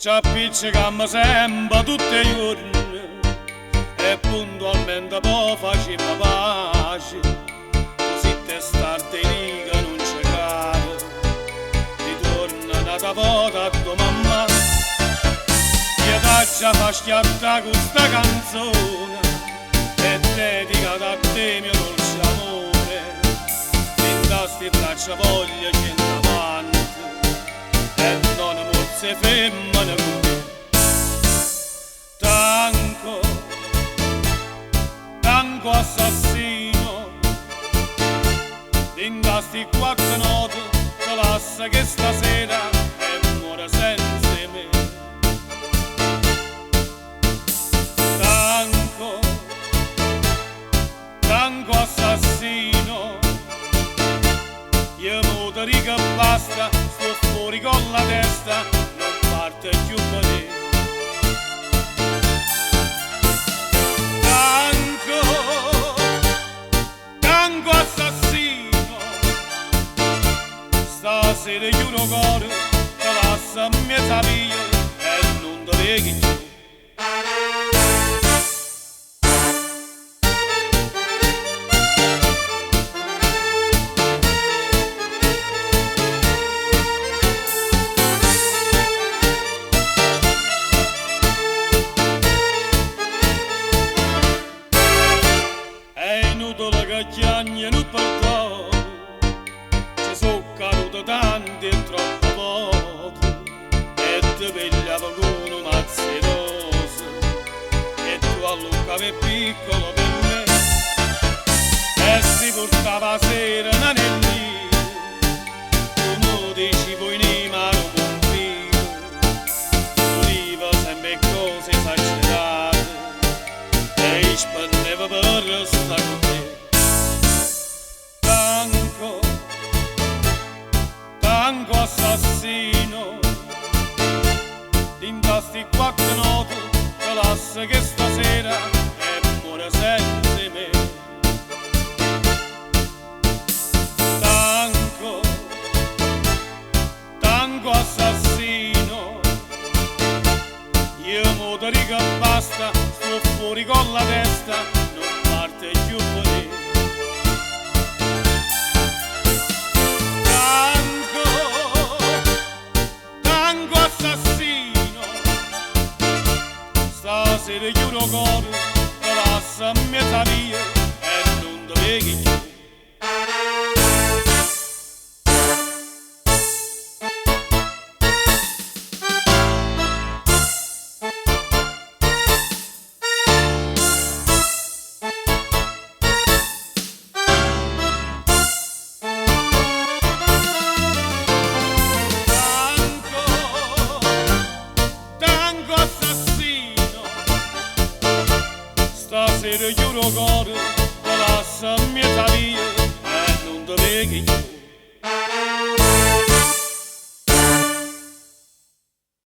ci appiccicammo sempre tutti i giorni e puntualmente poi facemmo pace, così testardi che non ci cade. Ritorna un'altra volta a tua mamma, che t'ha già fa schiattare questa canzone e dedicata a te mio dolce amore, in tasti braccia voglia cent'avanti e non mozze femmine con me. Tango assassino, in tasti quattro note, te lascia che stasera e muore senza me. Tango assassino, io mo ti dico basta, sto fuori con la testa, non parte più per te. Tango assassino, stasera giuro cuore, te lascia a mezza via e non ti leghi più. Chiagni non perdono, ci sono caduto tanti e troppo volte e ti pigliavo con un mazzo di rose e tu allungavi piccolo per me e si portava sera un anellino, tu mi dici vuoi ma non confino, volevo sempre cose esagerate e spendevo per restare con te. Tango assassino, in tasti quattro note, te lascia che stasera è muore senza me. Tango assassino, io mo ti dico basta, sto fuori con la testa, non parte più per te. Stasera giuro cuore, te lascia a mezza via e non ti leghi più. Stasera giuro cuore, te lascia a mezza via e non ti leghi più.